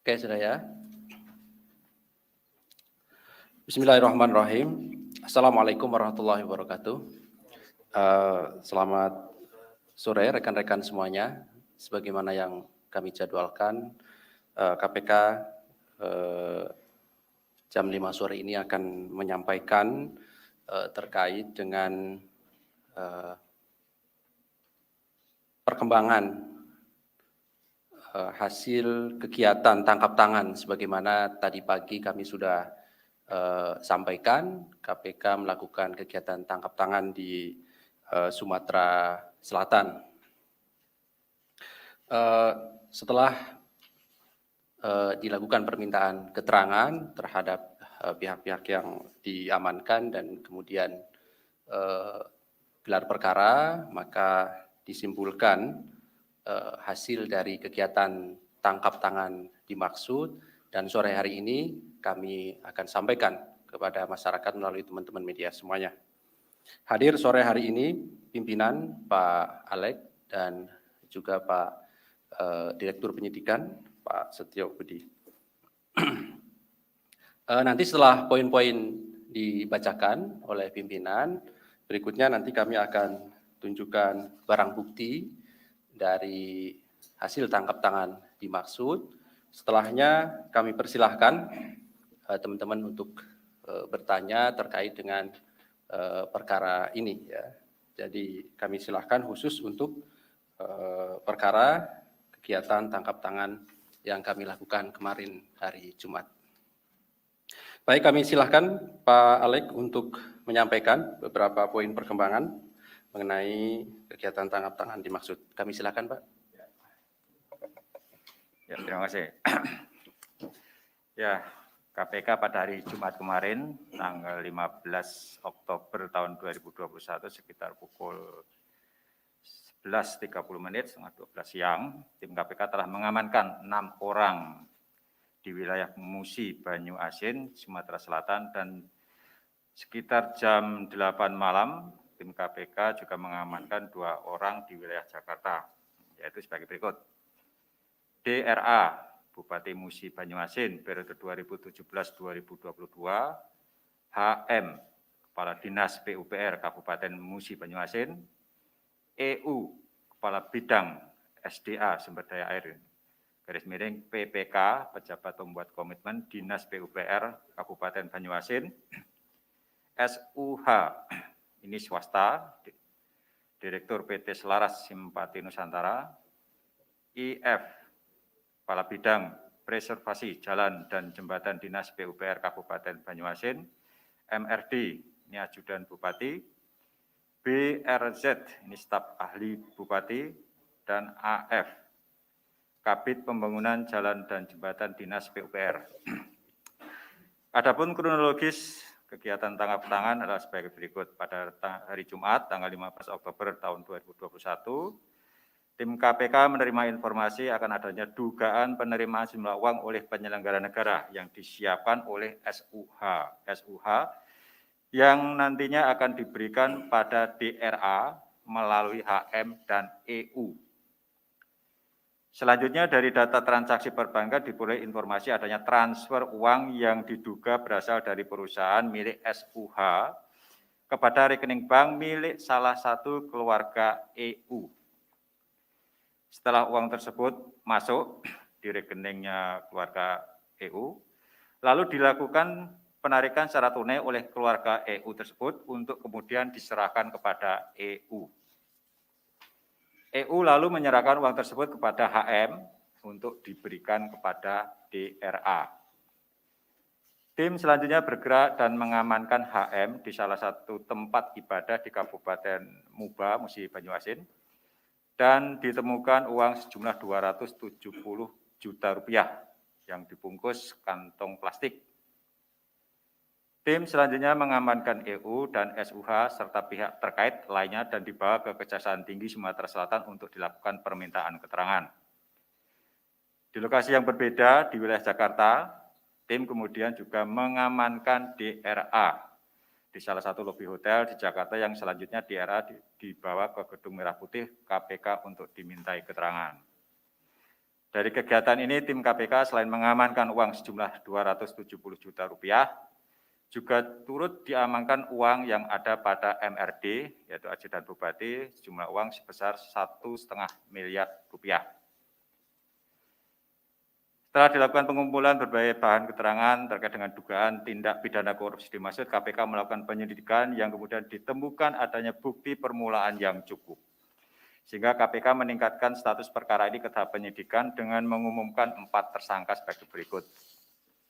Oke, sudah ya. Bismillahirrahmanirrahim. Assalamualaikum warahmatullahi wabarakatuh. Selamat sore rekan-rekan semuanya. Sebagaimana yang kami jadwalkan, KPK jam 5 sore ini akan menyampaikan terkait dengan perkembangan hasil kegiatan tangkap tangan sebagaimana tadi pagi kami sudah sampaikan. KPK melakukan kegiatan tangkap tangan di Sumatera Selatan. Setelah dilakukan permintaan keterangan terhadap pihak-pihak yang diamankan dan kemudian gelar perkara, maka disimpulkan hasil dari kegiatan tangkap tangan dimaksud, dan sore hari ini kami akan sampaikan kepada masyarakat melalui teman-teman media semuanya. Hadir sore hari ini pimpinan Pak Alek dan juga Pak Direktur Penyidikan Pak Setio Budi. Nanti setelah poin-poin dibacakan oleh pimpinan, berikutnya nanti kami akan tunjukkan barang bukti dari hasil tangkap tangan dimaksud. Setelahnya kami persilahkan teman-teman untuk bertanya terkait dengan perkara ini. Ya. Jadi kami silahkan khusus untuk perkara kegiatan tangkap tangan yang kami lakukan kemarin hari Jumat. Baik, kami silahkan Pak Alek untuk menyampaikan beberapa poin perkembangan mengenai kegiatan tangkap tangan dimaksud. Kami silakan, Pak. Ya, terima kasih. Ya, KPK pada hari Jumat kemarin, tanggal 15 Oktober tahun 2021 sekitar pukul 11.30 setengah 12 siang, tim KPK telah mengamankan 6 orang di wilayah Musi, Banyu Asin, Sumatera Selatan, dan sekitar jam 8 malam, tim KPK juga mengamankan 2 orang di wilayah Jakarta, yaitu sebagai berikut. DRA, Bupati Musi Banyuasin, periode 2017-2022, HM, Kepala Dinas PUPR Kabupaten Musi Banyuasin, EU, Kepala Bidang SDA Sumber Daya Air, garis miring PPK, Pejabat Pembuat Komitmen Dinas PUPR Kabupaten Banyuasin, SUH, ini swasta, Direktur PT Selaras Simpati Nusantara, IF, Kepala Bidang Preservasi Jalan dan Jembatan Dinas PUPR Kabupaten Banyuasin, MRD, ini Ajudan Bupati, BRZ, ini staf ahli Bupati, dan AF, Kabid Pembangunan Jalan dan Jembatan Dinas PUPR. Adapun kronologis kegiatan tangkap tangan adalah sebagai berikut. Pada hari Jumat, tanggal 15 Oktober tahun 2021, tim KPK menerima informasi akan adanya dugaan penerimaan sejumlah uang oleh penyelenggara negara yang disiapkan oleh SUH yang nantinya akan diberikan pada DRA melalui HM dan EU. Selanjutnya dari data transaksi perbankan diperoleh informasi adanya transfer uang yang diduga berasal dari perusahaan milik SUH kepada rekening bank milik salah satu keluarga EU. Setelah uang tersebut masuk di rekeningnya keluarga EU, lalu dilakukan penarikan secara tunai oleh keluarga EU tersebut untuk kemudian diserahkan kepada EU. EU lalu menyerahkan uang tersebut kepada HM untuk diberikan kepada DRA. Tim selanjutnya bergerak dan mengamankan HM di salah satu tempat ibadah di Kabupaten Muba, Musi Banyuasin. dan ditemukan uang sejumlah 270 juta rupiah yang dibungkus kantong plastik. Tim selanjutnya mengamankan EU dan SUH serta pihak terkait lainnya dan dibawa ke Kejaksaan Tinggi Sumatera Selatan untuk dilakukan permintaan keterangan. Di lokasi yang berbeda di wilayah Jakarta, tim kemudian juga mengamankan DRA di salah satu lobi hotel di Jakarta yang selanjutnya DRA dibawa ke Gedung Merah Putih KPK untuk dimintai keterangan. Dari kegiatan ini, tim KPK selain mengamankan uang sejumlah 270 juta rupiah, juga turut diamankan uang yang ada pada MRD, yaitu Ajudan Bupati, sejumlah uang sebesar 1,5 miliar rupiah. Setelah dilakukan pengumpulan berbagai bahan keterangan terkait dengan dugaan tindak pidana korupsi dimaksud, KPK melakukan penyelidikan yang kemudian ditemukan adanya bukti permulaan yang cukup. Sehingga KPK meningkatkan status perkara ini ke tahap penyidikan dengan mengumumkan 4 tersangka sebagai berikut.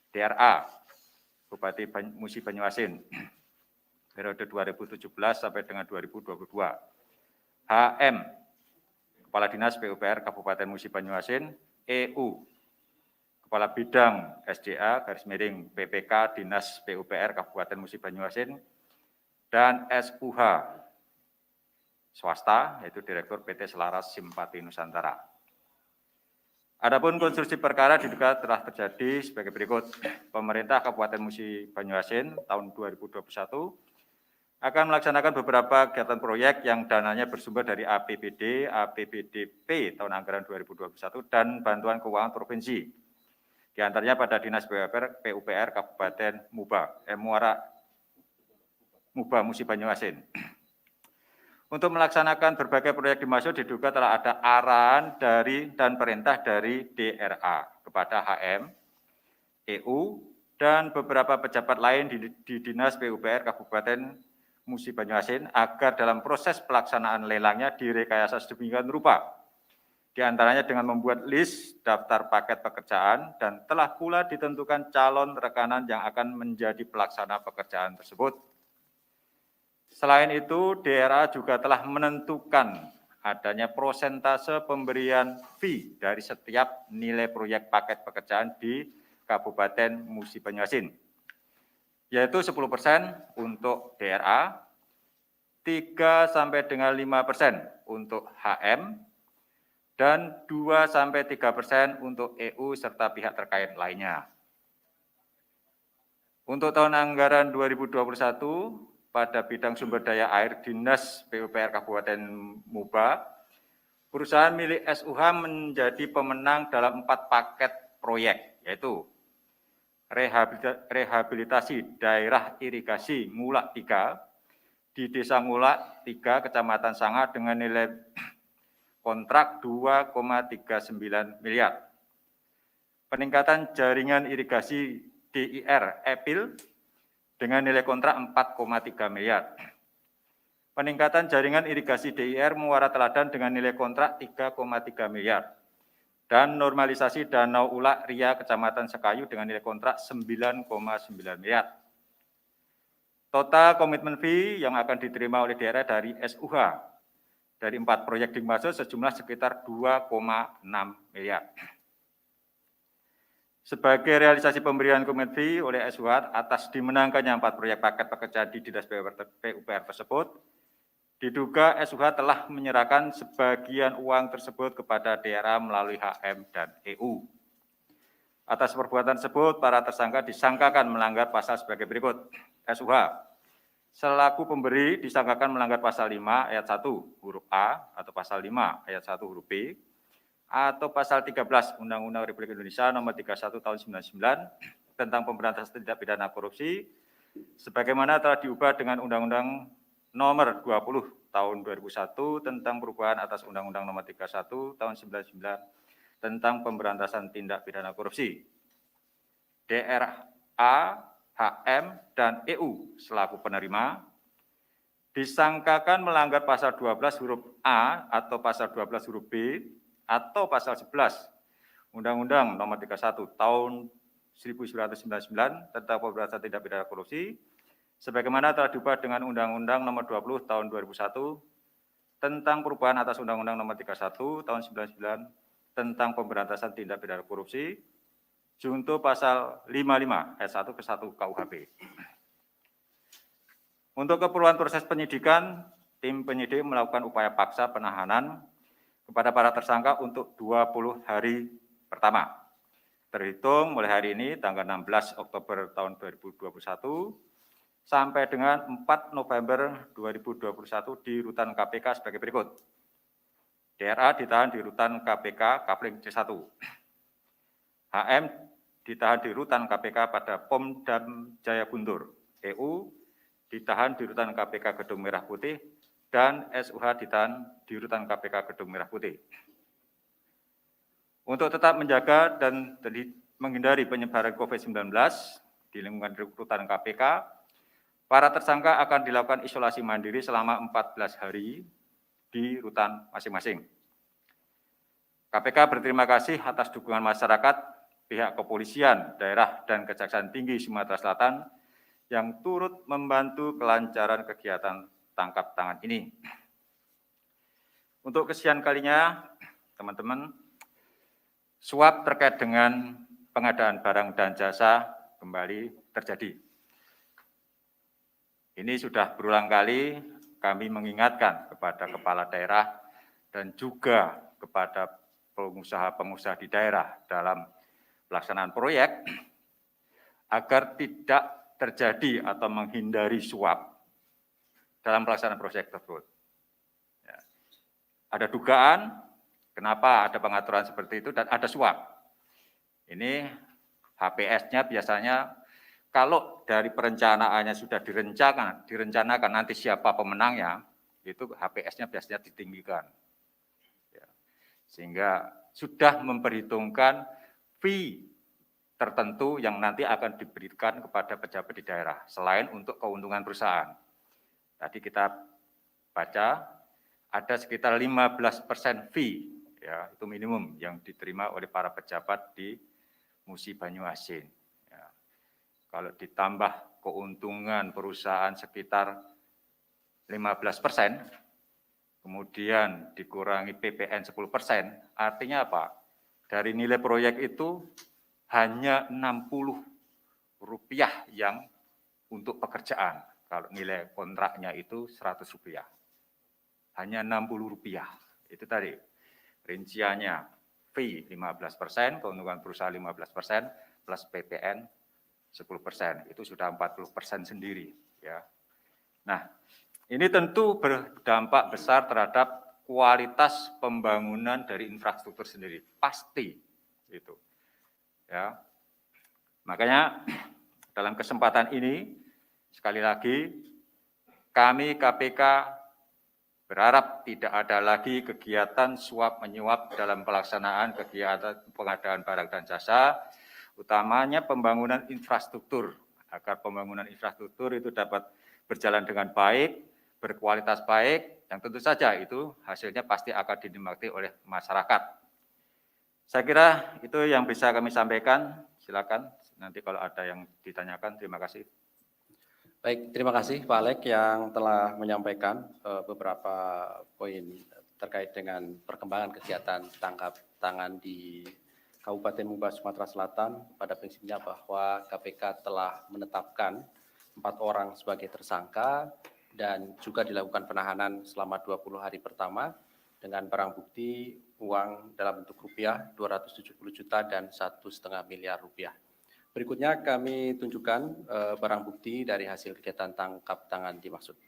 DRA, Bupati Musi Banyuasin, periode 2017 sampai dengan 2022. HM, Kepala Dinas PUPR Kabupaten Musi Banyuasin. EU, Kepala Bidang SDA _PPK Dinas PUPR Kabupaten Musi Banyuasin. Dan SUH, swasta, yaitu Direktur PT Selaras Simpati Nusantara. Adapun konstruksi perkara diduga telah terjadi sebagai berikut. Pemerintah Kabupaten Musi Banyuasin tahun 2021 akan melaksanakan beberapa kegiatan proyek yang dananya bersumber dari APBD, APBDP tahun anggaran 2021 dan bantuan keuangan provinsi. Di antaranya pada Dinas PUPR Kabupaten Muba Musi Banyuasin. Untuk melaksanakan berbagai proyek dimaksud diduga telah ada arahan dari dan perintah dari DRA kepada HM, EU, dan beberapa pejabat lain di Dinas PUPR Kabupaten Musi Banyuasin agar dalam proses pelaksanaan lelangnya direkayasa sedemikian rupa. Di antaranya dengan membuat list daftar paket pekerjaan dan telah pula ditentukan calon rekanan yang akan menjadi pelaksana pekerjaan tersebut. Selain itu, DRA juga telah menentukan adanya persentase pemberian fee dari setiap nilai proyek paket pekerjaan di Kabupaten Musi Banyuasin, yaitu 10% untuk DRA, 3 sampai dengan 5% untuk HM, dan 2 sampai 3% untuk EU serta pihak terkait lainnya. Untuk tahun anggaran 2021, pada bidang sumber daya air Dinas PUPR Kabupaten Muba, perusahaan milik SUH menjadi pemenang dalam 4 paket proyek, yaitu rehabilitasi daerah irigasi Ngulak 3 di Desa Ngulak 3, Kecamatan Sanga dengan nilai kontrak 2,39 miliar. Peningkatan jaringan irigasi DIR Epil dengan nilai kontrak 4,3 miliar. Peningkatan jaringan irigasi DIR Muara Teladan dengan nilai kontrak 3,3 miliar. Dan normalisasi Danau Ulak Ria Kecamatan Sekayu dengan nilai kontrak 9,9 miliar. Total komitmen fee yang akan diterima oleh daerah dari SUH dari 4 proyek dimaksud sejumlah sekitar 2,6 miliar. Sebagai realisasi pemberian komitmen fee oleh SUH atas dimenangkannya 4 proyek paket pekerjaan di Dinas PUPR tersebut, diduga SUH telah menyerahkan sebagian uang tersebut kepada daerah melalui HM dan EU. Atas perbuatan tersebut, para tersangka disangkakan melanggar pasal sebagai berikut. SUH, selaku pemberi disangkakan melanggar pasal 5 ayat 1 huruf A atau pasal 5 ayat 1 huruf B, atau pasal 13 Undang-Undang Republik Indonesia nomor 31 tahun 1999 tentang pemberantasan tindak pidana korupsi, sebagaimana telah diubah dengan Undang-Undang nomor 20 tahun 2001 tentang perubahan atas Undang-Undang nomor 31 tahun 1999 tentang pemberantasan tindak pidana korupsi. DRA, HM, dan EU selaku penerima disangkakan melanggar pasal 12 huruf A atau pasal 12 huruf B atau pasal 11 Undang-Undang nomor 31 tahun 1999 tentang pemberantasan tindak pidana korupsi, sebagaimana telah diubah dengan Undang-Undang nomor 20 tahun 2001 tentang perubahan atas Undang-Undang Nomor 31 Tahun 99 tentang pemberantasan tindak pidana korupsi, junto pasal 55 ayat 1 ke 1 KUHP. Untuk keperluan proses penyidikan, tim penyidik melakukan upaya paksa penahanan kepada para tersangka untuk 20 hari pertama. Terhitung mulai hari ini tanggal 16 Oktober tahun 2021 sampai dengan 4 November 2021 di rutan KPK sebagai berikut. DRA ditahan di rutan KPK Kapling C1. HM ditahan di rutan KPK pada Pomdam Jaya Guntur. EU ditahan di rutan KPK Gedung Merah Putih, dan SUH ditahan di rutan KPK Gedung Merah Putih. Untuk tetap menjaga dan menghindari penyebaran COVID-19 di lingkungan rutan KPK, para tersangka akan dilakukan isolasi mandiri selama 14 hari di rutan masing-masing. KPK berterima kasih atas dukungan masyarakat, pihak kepolisian, daerah, dan Kejaksaan Tinggi Sumatera Selatan yang turut membantu kelancaran kegiatan tangkap tangan ini. Untuk kesekian kalinya, teman-teman, suap terkait dengan pengadaan barang dan jasa kembali terjadi. Ini sudah berulang kali kami mengingatkan kepada kepala daerah dan juga kepada pengusaha-pengusaha di daerah dalam pelaksanaan proyek agar tidak terjadi atau menghindari suap dalam pelaksanaan proyek tersebut. Ya. Ada dugaan kenapa ada pengaturan seperti itu dan ada suap. Ini HPS-nya biasanya kalau dari perencanaannya sudah direncanakan nanti siapa pemenangnya, itu HPS-nya biasanya ditinggikan. Ya. Sehingga sudah memperhitungkan fee tertentu yang nanti akan diberikan kepada pejabat di daerah, selain untuk keuntungan perusahaan. Tadi kita baca, ada sekitar 15% fee, ya, itu minimum yang diterima oleh para pejabat di Musi Banyuasin. Ya. Kalau ditambah keuntungan perusahaan sekitar 15%, kemudian dikurangi PPN 10%, artinya apa? Dari nilai proyek itu hanya Rp60 yang untuk pekerjaan. Kalau nilai kontraknya itu Rp100. Hanya Rp60. Itu tadi rinciannya. Fee 15%, keuntungan perusahaan 15%, plus PPN 10%. Itu sudah 40% sendiri. Ya. Nah, ini tentu berdampak besar terhadap kualitas pembangunan dari infrastruktur sendiri. Pasti itu. Ya. Makanya dalam kesempatan ini, sekali lagi, kami KPK berharap tidak ada lagi kegiatan suap menyuap dalam pelaksanaan kegiatan pengadaan barang dan jasa, utamanya pembangunan infrastruktur, agar pembangunan infrastruktur itu dapat berjalan dengan baik, berkualitas baik, yang tentu saja itu hasilnya pasti akan dinikmati oleh masyarakat. Saya kira itu yang bisa kami sampaikan. Silakan nanti kalau ada yang ditanyakan. Terima kasih. Baik, terima kasih Pak Alek yang telah menyampaikan beberapa poin terkait dengan perkembangan kegiatan tangkap tangan di Kabupaten Muba, Sumatera Selatan. Pada prinsipnya bahwa KPK telah menetapkan 4 orang sebagai tersangka dan juga dilakukan penahanan selama 20 hari pertama dengan barang bukti uang dalam bentuk rupiah 270 juta dan 1,5 miliar rupiah. Berikutnya kami tunjukkan barang bukti dari hasil kegiatan tangkap tangan dimaksud.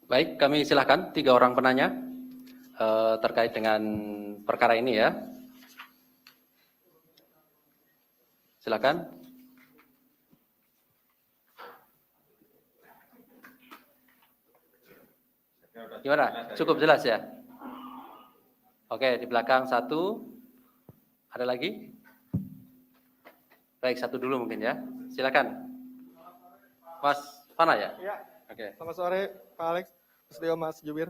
Baik, kami silakan 3 orang penanya terkait dengan perkara ini ya. Silakan. Gimana? Cukup jelas ya? Oke, di belakang 1. Ada lagi? Baik, 1 dulu mungkin ya. Silakan. Mas Fana ya? Ya, Oke. selamat sore Pak Alex, Mas Deo, Mas Jubir.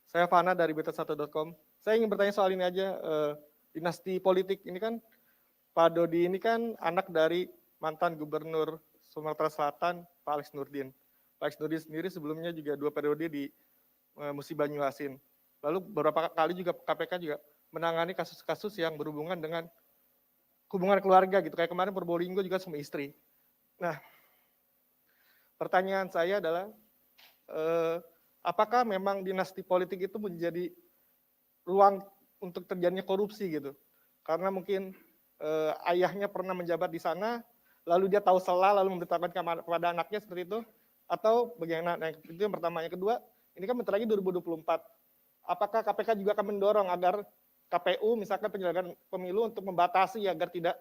Saya Fana dari berita1.com. Saya ingin bertanya soal ini aja, dinasti politik ini kan, Pak Dodi ini kan anak dari mantan Gubernur Sumatera Selatan, Pak Alex Nurdin. Pak Alex Nurdin sendiri sebelumnya juga 2 periode di Musi Banyuasin. Lalu beberapa kali juga KPK juga menangani kasus-kasus yang berhubungan dengan hubungan keluarga gitu. Kayak kemarin Probolinggo juga sama istri. Nah, pertanyaan saya adalah, apakah memang dinasti politik itu menjadi ruang untuk terjadinya korupsi gitu? Karena mungkin ayahnya pernah menjabat di sana, lalu dia tahu celah, lalu memberitahukan kepada anaknya seperti itu, atau bagaimana? Nah, itu yang pertama. Yang kedua, ini kan bentar lagi 2024. Apakah KPK juga akan mendorong agar KPU misalkan penyelenggaraan pemilu untuk membatasi agar tidak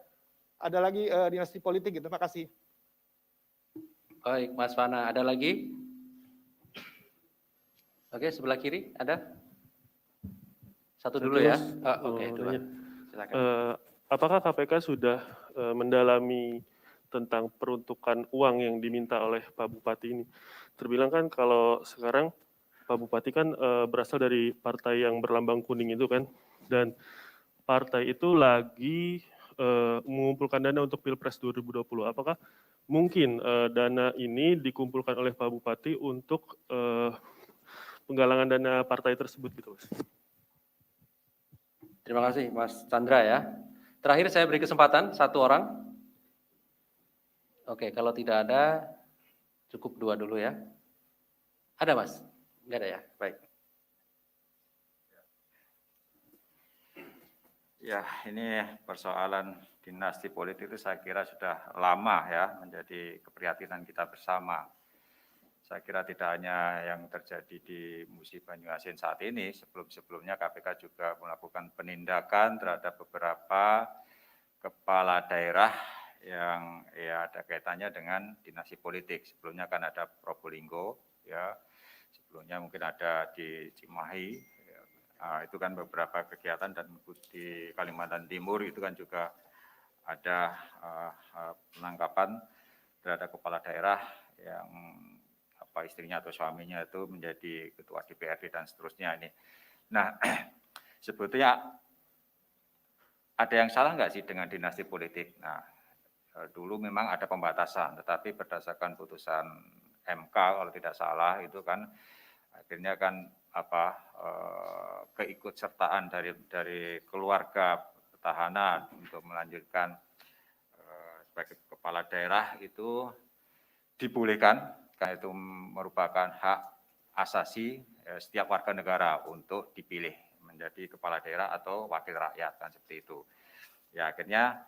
ada lagi dinasti politik gitu? Terima kasih. Baik, Mas Fana, ada lagi? Oke, sebelah kiri ada? 1 dulu ya. Oke, 2. Silakan. Apakah KPK sudah mendalami tentang peruntukan uang yang diminta oleh Pak Bupati ini? Terbilang kan kalau sekarang Pak Bupati kan berasal dari partai yang berlambang kuning itu kan, dan partai itu lagi mengumpulkan dana untuk Pilpres 2020. Apakah mungkin dana ini dikumpulkan oleh Pak Bupati untuk penggalangan dana partai tersebut gitu, Mas? Terima kasih Mas Chandra ya. Terakhir saya beri kesempatan 1 orang. Oke, kalau tidak ada cukup 2 dulu ya. Ada Mas? Enggak ada ya? Baik. Ya, ini persoalan dinasti politik itu saya kira sudah lama ya menjadi keprihatinan kita bersama. Saya kira tidak hanya yang terjadi di Musi Banyuasin saat ini, sebelum-sebelumnya KPK juga melakukan penindakan terhadap beberapa kepala daerah yang ya ada kaitannya dengan dinasti politik. Sebelumnya kan ada Probolinggo, ya, sebelumnya mungkin ada di Cimahi, ya. Nah, itu kan beberapa kegiatan, dan di Kalimantan Timur itu kan juga ada penangkapan terhadap kepala daerah yang istrinya atau suaminya itu menjadi ketua DPRD dan seterusnya ini. Nah, sebetulnya ada yang salah nggak sih dengan dinasti politik? Nah, dulu memang ada pembatasan, tetapi berdasarkan putusan MK kalau tidak salah itu kan akhirnya kan keikutsertaan dari keluarga petahana untuk melanjutkan sebagai kepala daerah itu dibolehkan, karena itu merupakan hak asasi setiap warga negara untuk dipilih menjadi kepala daerah atau wakil rakyat, kan seperti itu. Ya akhirnya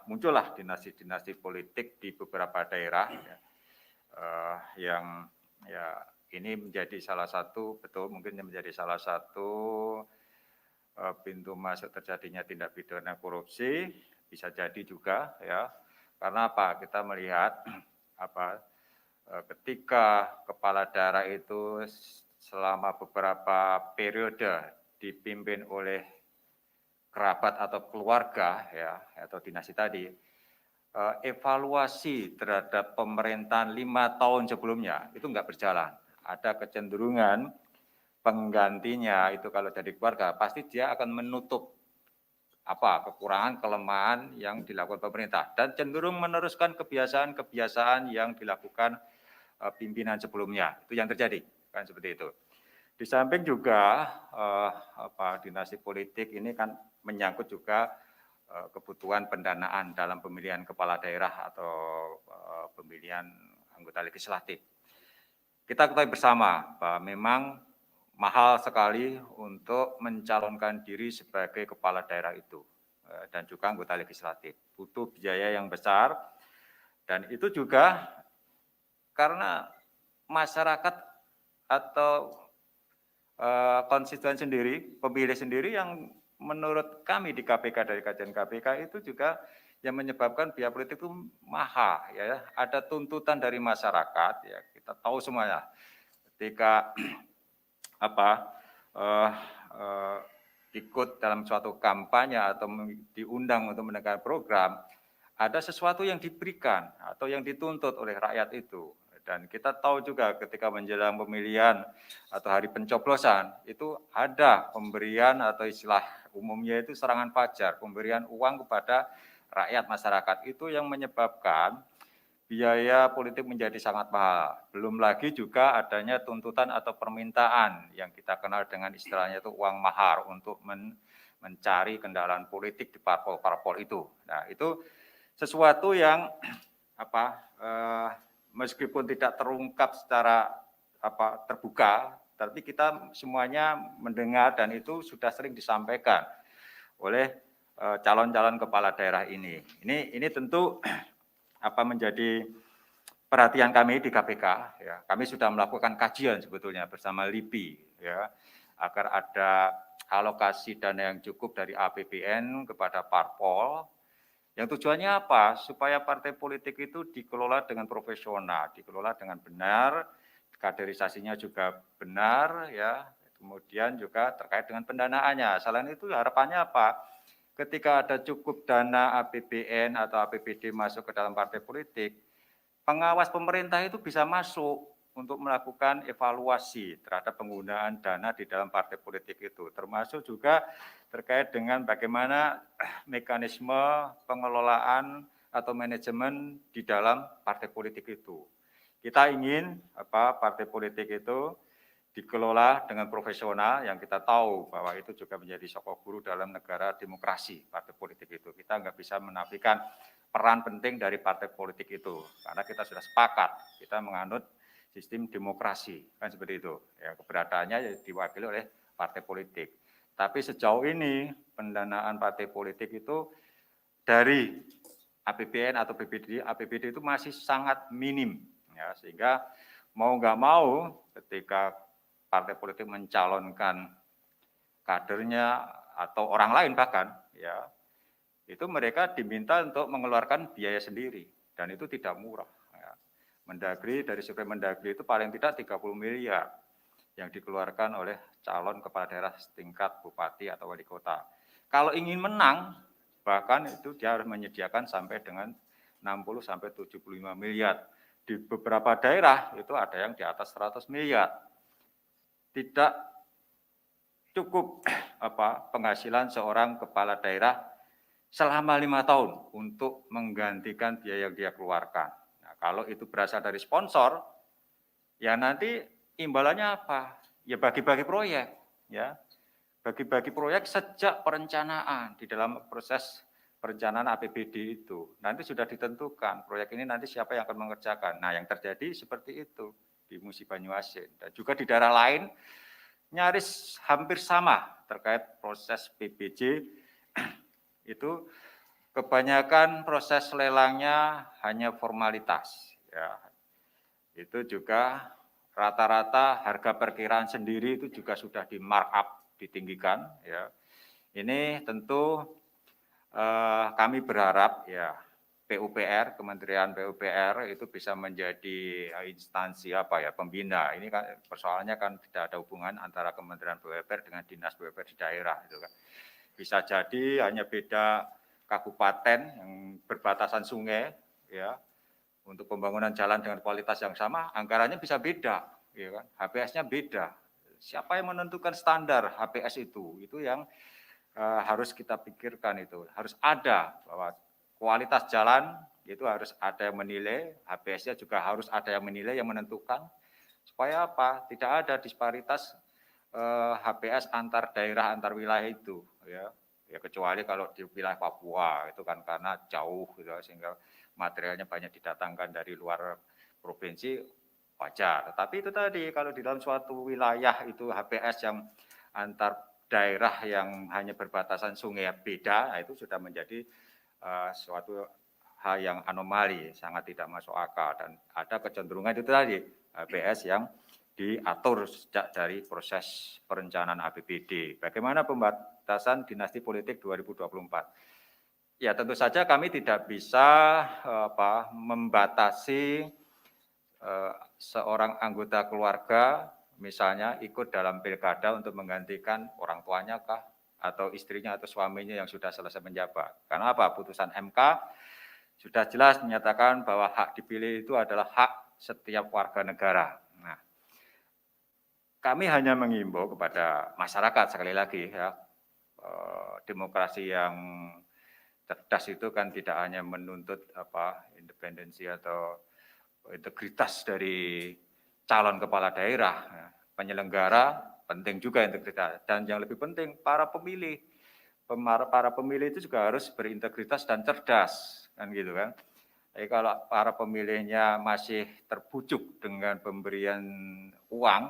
muncullah dinasti-dinasti politik di beberapa daerah ya, yang ya ini menjadi salah satu, betul mungkin menjadi salah satu pintu masuk terjadinya tindak pidana korupsi, bisa jadi juga ya. Karena apa? Kita melihat ketika kepala daerah itu selama beberapa periode dipimpin oleh kerabat atau keluarga ya atau dinasti tadi, evaluasi terhadap pemerintahan 5 tahun sebelumnya itu enggak berjalan. Ada kecenderungan penggantinya itu kalau dari keluarga pasti dia akan menutup kekurangan, kelemahan yang dilakukan pemerintah dan cenderung meneruskan kebiasaan-kebiasaan yang dilakukan pimpinan sebelumnya. Itu yang terjadi, kan seperti itu. Di samping juga dinasti politik ini kan menyangkut juga kebutuhan pendanaan dalam pemilihan kepala daerah atau pemilihan anggota legislatif. Kita ketahui bersama bahwa memang mahal sekali untuk mencalonkan diri sebagai kepala daerah itu dan juga anggota legislatif. Butuh biaya yang besar, dan itu juga karena masyarakat atau konstituen sendiri, pemilih sendiri yang menurut kami di KPK, dari kajian KPK itu juga yang menyebabkan biaya politik itu mahal, ya. Ada tuntutan dari masyarakat, ya, kita tahu semuanya. Ketika ikut dalam suatu kampanye atau diundang untuk menegakkan program, ada sesuatu yang diberikan atau yang dituntut oleh rakyat itu. Dan kita tahu juga ketika menjelang pemilihan atau hari pencoblosan, itu ada pemberian atau istilah umumnya itu serangan fajar, pemberian uang kepada rakyat masyarakat. Itu yang menyebabkan biaya politik menjadi sangat mahal. Belum lagi juga adanya tuntutan atau permintaan yang kita kenal dengan istilahnya itu uang mahar untuk mencari kendaraan politik di parpol-parpol itu. Nah, itu sesuatu yang meskipun tidak terungkap secara terbuka, tapi kita semuanya mendengar dan itu sudah sering disampaikan oleh calon-calon kepala daerah ini. Ini tentu menjadi perhatian kami di KPK. Ya. Kami sudah melakukan kajian sebetulnya bersama LIPI, ya, agar ada alokasi dana yang cukup dari APBN kepada parpol. Yang tujuannya apa? Supaya partai politik itu dikelola dengan profesional, dikelola dengan benar, kaderisasinya juga benar, ya. Kemudian juga terkait dengan pendanaannya. Selain itu harapannya apa? Ketika ada cukup dana APBN atau APBD masuk ke dalam partai politik, pengawas pemerintah itu bisa masuk untuk melakukan evaluasi terhadap penggunaan dana di dalam partai politik itu, termasuk juga terkait dengan bagaimana mekanisme pengelolaan atau manajemen di dalam partai politik itu. Kita ingin partai politik itu dikelola dengan profesional, yang kita tahu bahwa itu juga menjadi sokok guru dalam negara demokrasi, partai politik itu. Kita nggak bisa menafikan peran penting dari partai politik itu, karena kita sudah sepakat, kita menganut sistem demokrasi, kan seperti itu. Ya, keberadaannya diwakili oleh partai politik. Tapi sejauh ini pendanaan partai politik itu dari APBN atau APBD itu masih sangat minim, ya, sehingga mau nggak mau ketika partai politik mencalonkan kadernya atau orang lain bahkan, ya, itu mereka diminta untuk mengeluarkan biaya sendiri dan itu tidak murah. Ya. Mendagri, dari survei Mendagri itu paling tidak 30 miliar yang dikeluarkan oleh calon kepala daerah setingkat bupati atau wali kota. Kalau ingin menang, bahkan itu dia harus menyediakan sampai dengan 60 sampai 75 miliar. Di beberapa daerah itu ada yang di atas 100 miliar. Tidak cukup penghasilan seorang kepala daerah selama 5 tahun untuk menggantikan biaya yang dia keluarkan. Nah, kalau itu berasal dari sponsor, ya nanti imbalannya apa? Ya bagi-bagi proyek, ya. Bagi-bagi proyek sejak perencanaan di dalam proses perencanaan APBD itu. Nanti sudah ditentukan proyek ini nanti siapa yang akan mengerjakan. Nah, yang terjadi seperti itu di Musi Banyuasin dan juga di daerah lain nyaris hampir sama terkait proses PBJ. Itu kebanyakan proses lelangnya hanya formalitas, ya. Itu juga rata-rata harga perkiraan sendiri itu juga sudah di markup, ditinggikan, ya. Ini tentu kami berharap, ya, PUPR, Kementerian PUPR itu bisa menjadi instansi pembina. Ini kan persoalannya kan tidak ada hubungan antara Kementerian PUPR dengan dinas PUPR di daerah, itu kan. Bisa jadi hanya beda kabupaten yang berbatasan sungai, ya, untuk pembangunan jalan dengan kualitas yang sama, anggarannya bisa beda, ya kan, HPS-nya beda. Siapa yang menentukan standar HPS itu? Itu yang harus kita pikirkan, itu harus ada bahwa kualitas jalan itu harus ada yang menilai, HPS-nya juga harus ada yang menilai, yang menentukan, supaya apa? Tidak ada disparitas HPS antar daerah, antar wilayah itu, ya. Ya kecuali kalau di wilayah Papua itu kan karena jauh gitu, sehingga materialnya banyak didatangkan dari luar provinsi, wajar. Tetapi itu tadi kalau di dalam suatu wilayah itu HPS yang antar daerah yang hanya berbatasan sungai beda, nah itu sudah menjadi suatu hal yang anomali, sangat tidak masuk akal, dan ada kecenderungan itu tadi HPS yang diatur sejak dari proses perencanaan APBD. Bagaimana pembatasan dinasti politik 2024? Ya tentu saja kami tidak bisa membatasi seorang anggota keluarga misalnya ikut dalam pilkada untuk menggantikan orang tuanya kah, atau istrinya atau suaminya yang sudah selesai menjabat. Karena apa? Putusan MK sudah jelas menyatakan bahwa hak dipilih itu adalah hak setiap warga negara. Nah, kami hanya mengimbau kepada masyarakat sekali lagi ya, demokrasi yang cerdas itu kan tidak hanya menuntut independensi atau integritas dari calon kepala daerah, penyelenggara penting juga integritas, dan yang lebih penting para pemilih itu juga harus berintegritas dan cerdas, kan gitu kan. Jadi kalau para pemilihnya masih terbujuk dengan pemberian uang,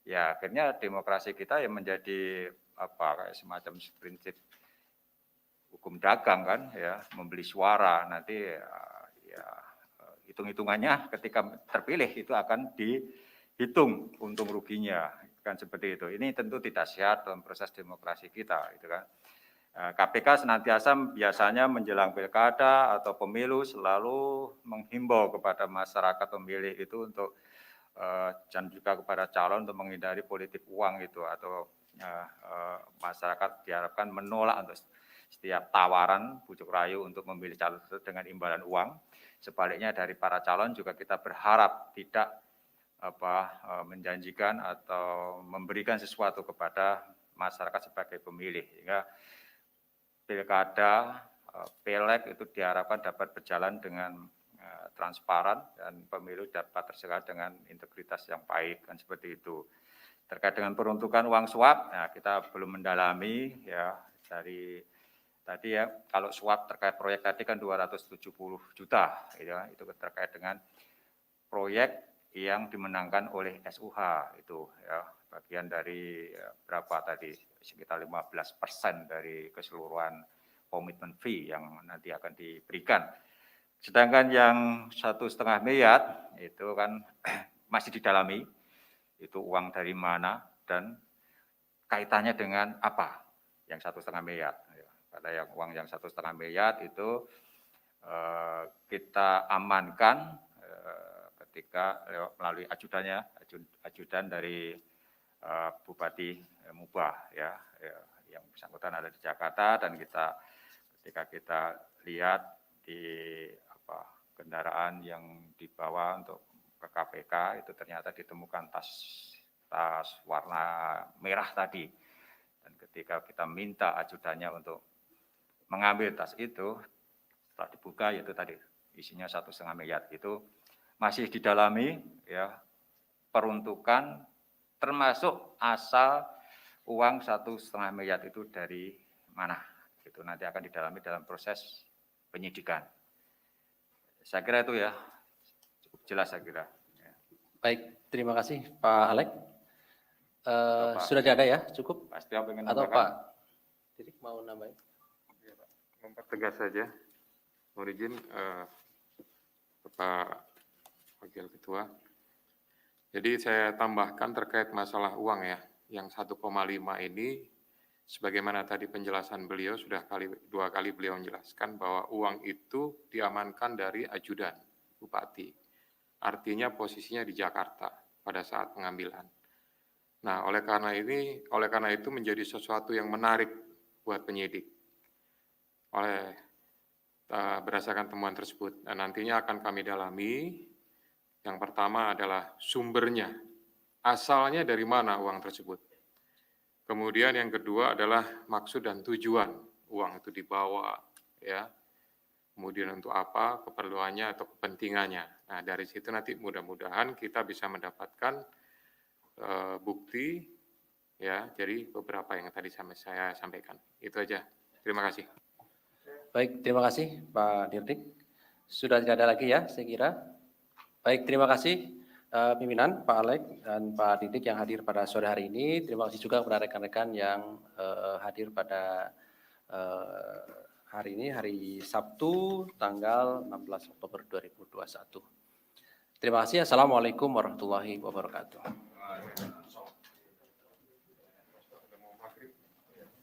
ya akhirnya demokrasi kita yang menjadi kayak semacam prinsip hukum dagang kan, ya membeli suara nanti ya hitung-hitungannya ketika terpilih itu akan dihitung untung ruginya, kan seperti itu. Ini tentu tidak sehat dalam proses demokrasi kita, gitu kan. KPK senantiasa biasanya menjelang pilkada atau pemilu selalu menghimbau kepada masyarakat pemilih itu untuk dan juga kepada calon untuk menghindari politik uang itu, atau masyarakat diharapkan menolak untuk setiap tawaran bujuk rayu untuk memilih calon tersebut dengan imbalan uang. Sebaliknya dari para calon juga kita berharap tidak menjanjikan atau memberikan sesuatu kepada masyarakat sebagai pemilih, sehingga pilkada, pileg itu diharapkan dapat berjalan dengan transparan dan pemilu dapat terselenggara dengan integritas yang baik, kan seperti itu. Terkait dengan peruntukan uang suap, nah kita belum mendalami ya dari tadi ya, kalau suap terkait proyek tadi kan 270 juta, ya, itu terkait dengan proyek yang dimenangkan oleh SUH itu ya, bagian dari berapa tadi, sekitar 15% dari keseluruhan komitmen fee yang nanti akan diberikan. Sedangkan yang 1,5 miliar itu kan masih didalami, itu uang dari mana dan kaitannya dengan apa yang 1,5 miliar. Pada yang uang yang 1,5 miliar itu kita amankan ketika melalui ajudan dari Bupati Mubah ya, yang bersangkutan ada di Jakarta, dan ketika kita lihat di kendaraan yang dibawa untuk ke KPK itu ternyata ditemukan tas warna merah tadi, dan ketika kita minta ajudannya untuk mengambil tas itu, setelah dibuka yaitu tadi isinya 1,5 miliar, itu masih didalami ya peruntukan termasuk asal uang 1,5 miliar itu dari mana, itu nanti akan didalami dalam proses penyidikan. Saya kira itu ya cukup jelas saya kira. Baik, terima kasih Pak Alek. Sudah ada ya, cukup? Pasti apa ingin atau nambahkan? Pak Didik mau nambahin? Mempertegas saja, mohon izin Pak Wakil Ketua. Jadi saya tambahkan terkait masalah uang ya, yang 1,5 ini, sebagaimana tadi penjelasan beliau sudah dua kali beliau menjelaskan bahwa uang itu diamankan dari ajudan Bupati. Artinya posisinya di Jakarta pada saat pengambilan. Nah, oleh karena itu menjadi sesuatu yang menarik buat penyidik. Berdasarkan temuan tersebut, dan nantinya akan kami dalami. Yang pertama adalah sumbernya, asalnya dari mana uang tersebut. Kemudian yang kedua adalah maksud dan tujuan uang itu dibawa, ya. Kemudian untuk apa, keperluannya atau kepentingannya. Nah, dari situ nanti mudah-mudahan kita bisa mendapatkan bukti, ya. Jadi beberapa yang tadi saya sampaikan. Itu aja. Terima kasih. Baik, terima kasih Pak Dirdik. Sudah tidak ada lagi ya, saya kira. Baik, terima kasih pimpinan Pak Alek dan Pak Didik yang hadir pada sore hari ini. Terima kasih juga kepada rekan-rekan yang hadir pada hari ini, hari Sabtu, tanggal 16 Oktober 2021. Terima kasih. Assalamualaikum warahmatullahi wabarakatuh. Pak.